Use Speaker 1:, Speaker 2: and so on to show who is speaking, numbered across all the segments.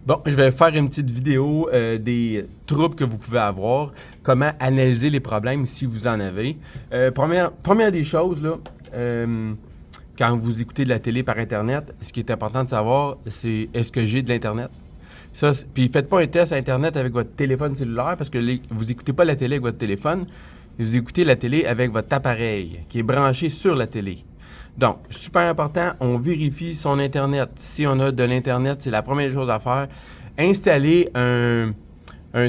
Speaker 1: Bon, je vais faire une petite vidéo des troubles que vous pouvez avoir, comment analyser les problèmes si vous en avez. Première des choses, là, quand vous écoutez de la télé par Internet, ce qui est important de savoir, c'est est-ce que j'ai de l'Internet? Puis faites pas un test Internet avec votre téléphone cellulaire parce que vous écoutez pas la télé avec votre téléphone, vous écoutez la télé avec votre appareil qui est branché sur la télé. Donc, super important, on vérifie son Internet. Si on a de l'Internet, c'est la première chose à faire. Installer un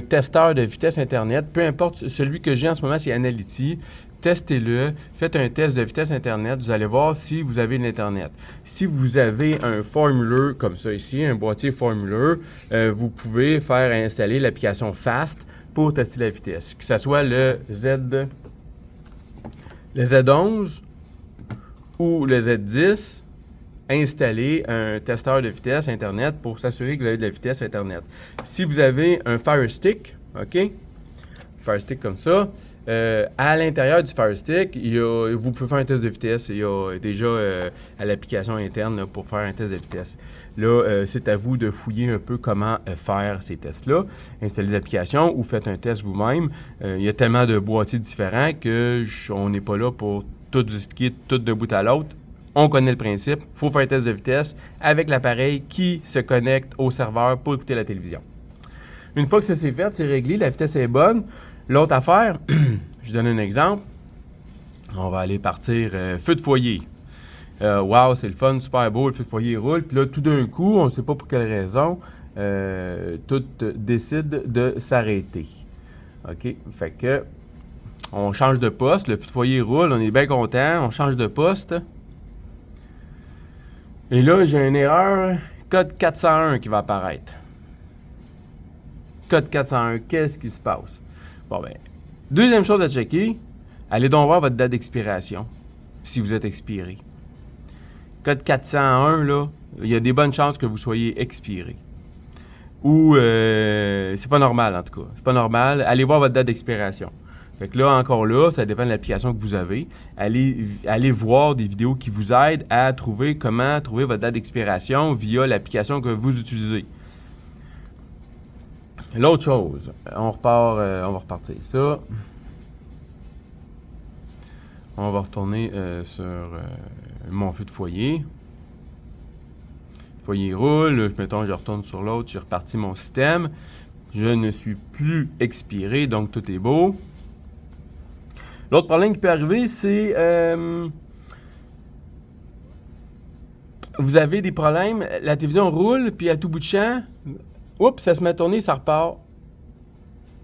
Speaker 1: testeur de vitesse Internet, peu importe celui que j'ai en ce moment, c'est Analytics. Testez-le, faites un test de vitesse Internet, vous allez voir si vous avez de l'Internet. Si vous avez un formulaire comme ça ici, un boîtier formulaire, vous pouvez faire installer l'application FAST pour tester la vitesse. Que ce soit le Z11 ou le Z10, installer un testeur de vitesse Internet pour s'assurer que vous avez de la vitesse Internet. Si vous avez un Fire Stick, OK? Fire Stick comme ça, à l'intérieur du Fire Stick, vous pouvez faire un test de vitesse. Il y a déjà à l'application interne là, pour faire un test de vitesse. Là, c'est à vous de fouiller un peu comment faire ces tests-là. Installez l'application ou faites un test vous-même. Il y a tellement de boîtiers différents qu'on n'est pas là pour tout vous expliquer tout de bout à l'autre. On connaît le principe. Il faut faire un test de vitesse avec l'appareil qui se connecte au serveur pour écouter la télévision. Une fois que ça c'est fait, c'est réglé, la vitesse est bonne. L'autre affaire, je donne un exemple. On va aller partir feu de foyer. Wow, c'est le fun, super beau, le feu de foyer roule. Puis là, tout d'un coup, on ne sait pas pour quelle raison, tout décide de s'arrêter. OK? Fait que on change de poste, le feu de foyer roule, on est bien content, on change de poste. Et là, j'ai une erreur, code 401 qui va apparaître. Code 401, qu'est-ce qui se passe? Bon, ben, deuxième chose à checker, allez donc voir votre date d'expiration, si vous êtes expiré. Code 401, là, il y a des bonnes chances que vous soyez expiré. Ou, c'est pas normal, en tout cas. C'est pas normal. Allez voir votre date d'expiration. Fait que là, encore là, ça dépend de l'application que vous avez. Allez voir des vidéos qui vous aident à trouver comment trouver votre date d'expiration via l'application que vous utilisez. L'autre chose, on va repartir ça. On va retourner sur mon feu de foyer. Le foyer roule, mettons je retourne sur l'autre, j'ai reparti mon système. Je ne suis plus expiré, donc tout est beau. L'autre problème qui peut arriver, c'est vous avez des problèmes, la télévision roule, puis à tout bout de champ, oups, ça se met à tourner, ça repart.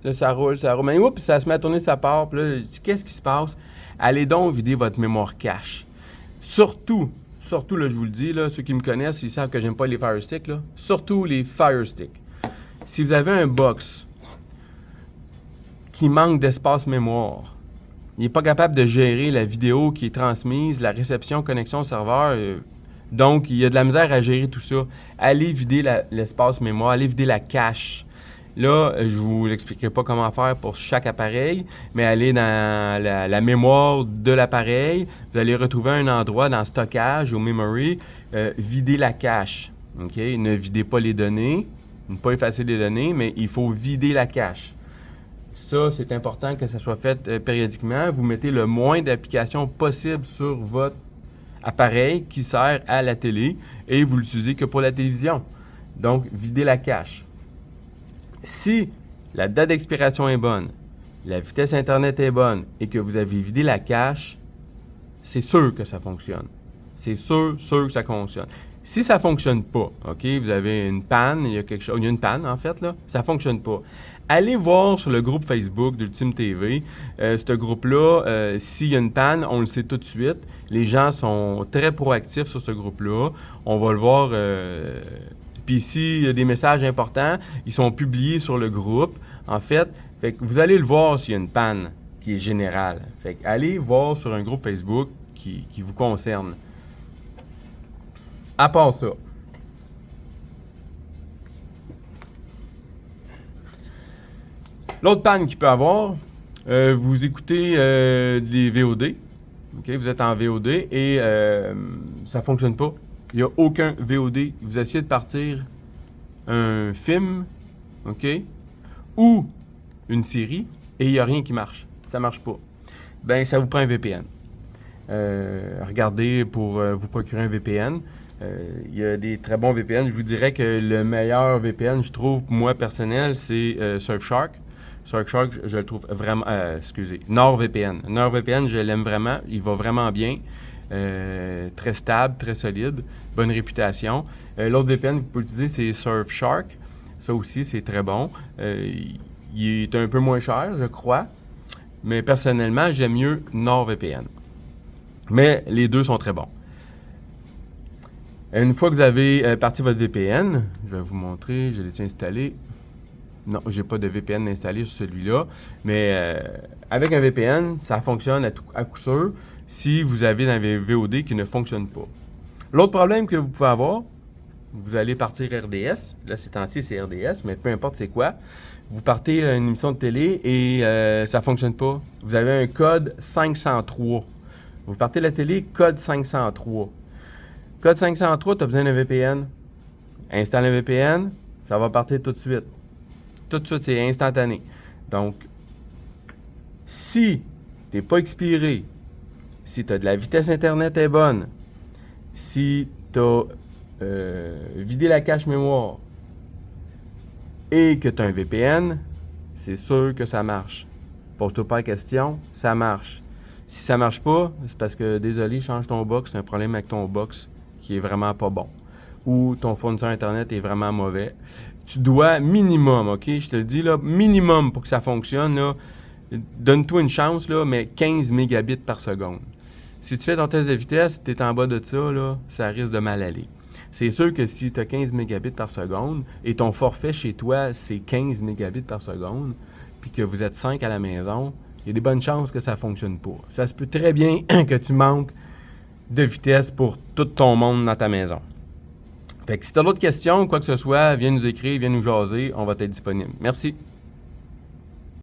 Speaker 1: Là, ça roule. Mais oups, ça se met à tourner, ça part. Puis là, qu'est-ce qui se passe? Allez donc vider votre mémoire cache. Surtout, là, je vous le dis, là, ceux qui me connaissent, ils savent que j'aime pas les Fire Stick, là. Surtout les Fire Stick. Si vous avez un box qui manque d'espace mémoire, il n'est pas capable de gérer la vidéo qui est transmise, la réception, connexion au serveur. Donc, il y a de la misère à gérer tout ça. Allez vider l'espace mémoire, allez vider la cache. Là, je ne vous expliquerai pas comment faire pour chaque appareil, mais allez dans la mémoire de l'appareil. Vous allez retrouver un endroit dans stockage, au memory, vider la cache. Okay? Ne videz pas les données, ne pas effacer les données, mais il faut vider la cache. Ça, c'est important que ça soit fait périodiquement. Vous mettez le moins d'applications possible sur votre appareil qui sert à la télé et vous l'utilisez que pour la télévision. Donc, videz la cache. Si la date d'expiration est bonne, la vitesse Internet est bonne et que vous avez vidé la cache, c'est sûr que ça fonctionne. C'est sûr que ça fonctionne. Si ça ne fonctionne pas, OK, vous avez une panne, il y a une panne en fait, là, ça ne fonctionne pas. Allez voir sur le groupe Facebook d'Ultime TV. Ce groupe-là, s'il y a une panne, on le sait tout de suite. Les gens sont très proactifs sur ce groupe-là. On va le voir. Puis s'il y a des messages importants, ils sont publiés sur le groupe. En fait que vous allez le voir s'il y a une panne qui est générale. Fait que allez voir sur un groupe Facebook qui vous concerne. À part ça, l'autre panne qu'il peut avoir, vous écoutez des VOD. Okay, vous êtes en VOD et ça ne fonctionne pas. Il n'y a aucun VOD. Vous essayez de partir, un film, OK, ou une série, et il n'y a rien qui marche. Ça ne marche pas. Ben, ça vous prend un VPN. Regardez pour vous procurer un VPN. Il y a des très bons VPN. Je vous dirais que le meilleur VPN, je trouve, moi, personnel, c'est Surfshark. Surfshark, je le trouve vraiment... NordVPN. NordVPN, je l'aime vraiment. Il va vraiment bien. Très stable, très solide. Bonne réputation. L'autre VPN que vous pouvez utiliser, c'est Surfshark. Ça aussi, c'est très bon. Il est un peu moins cher, je crois. Mais personnellement, j'aime mieux NordVPN. Mais les deux sont très bons. Une fois que vous avez parti votre VPN, je vais vous montrer, je l'ai installé. Non, j'ai pas de VPN installé sur celui-là, mais avec un VPN, ça fonctionne à coup sûr si vous avez un VOD qui ne fonctionne pas. L'autre problème que vous pouvez avoir, vous allez partir RDS, là ces temps-ci c'est RDS, mais peu importe c'est quoi, vous partez à une émission de télé et ça ne fonctionne pas. Vous avez un code 503. Vous partez la télé, code 503. Code 503, tu as besoin d'un VPN. Installe un VPN, ça va partir tout de suite. Tout de suite, c'est instantané. Donc, si tu n'es pas expiré, si tu as de la vitesse Internet est bonne, si tu as vidé la cache mémoire et que tu as un VPN, c'est sûr que ça marche. Pose-toi pas la question, ça marche. Si ça marche pas, c'est parce que, désolé, change ton box, c'est un problème avec ton box qui est vraiment pas bon. Ou ton fournisseur Internet est vraiment mauvais. Tu dois minimum, OK? Je te le dis, là, minimum pour que ça fonctionne, là, donne-toi une chance, là, mais 15 mégabits par seconde. Si tu fais ton test de vitesse et tu es en bas de ça, là, ça risque de mal aller. C'est sûr que si tu as 15 mégabits par seconde et ton forfait chez toi, c'est 15 mégabits par seconde, puis que vous êtes 5 à la maison, il y a des bonnes chances que ça ne fonctionne pas. Ça se peut très bien que tu manques de vitesse pour tout ton monde dans ta maison. Fait que si tu as d'autres questions ou quoi que ce soit, viens nous écrire, viens nous jaser, on va être disponible. Merci.